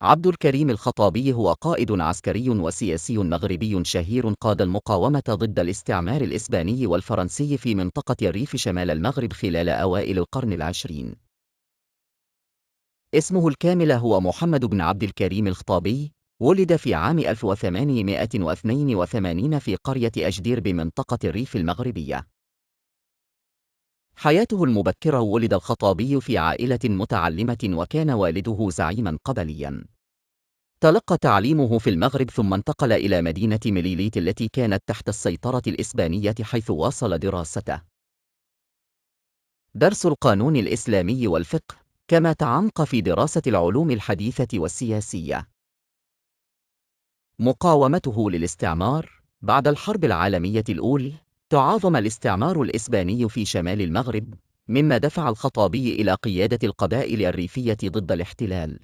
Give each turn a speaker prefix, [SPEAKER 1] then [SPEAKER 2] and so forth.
[SPEAKER 1] عبد الكريم الخطابي هو قائد عسكري وسياسي مغربي شهير قاد المقاومة ضد الاستعمار الإسباني والفرنسي في منطقة الريف شمال المغرب خلال أوائل القرن العشرين. اسمه الكامل هو محمد بن عبد الكريم الخطابي. ولد في عام 1882 في قرية أجدير بمنطقة الريف المغربية. حياته المبكرة: ولد الخطابي في عائلة متعلمة وكان والده زعيما قبليا. تلقى تعليمه في المغرب ثم انتقل إلى مدينة مليليت التي كانت تحت السيطرة الإسبانية حيث واصل دراسته. درس القانون الإسلامي والفقه، كما تعمق في دراسة العلوم الحديثة والسياسية. مقاومته للاستعمار: بعد الحرب العالمية الأولى تعاظم الاستعمار الإسباني في شمال المغرب، مما دفع الخطابي إلى قيادة القبائل الريفية ضد الاحتلال.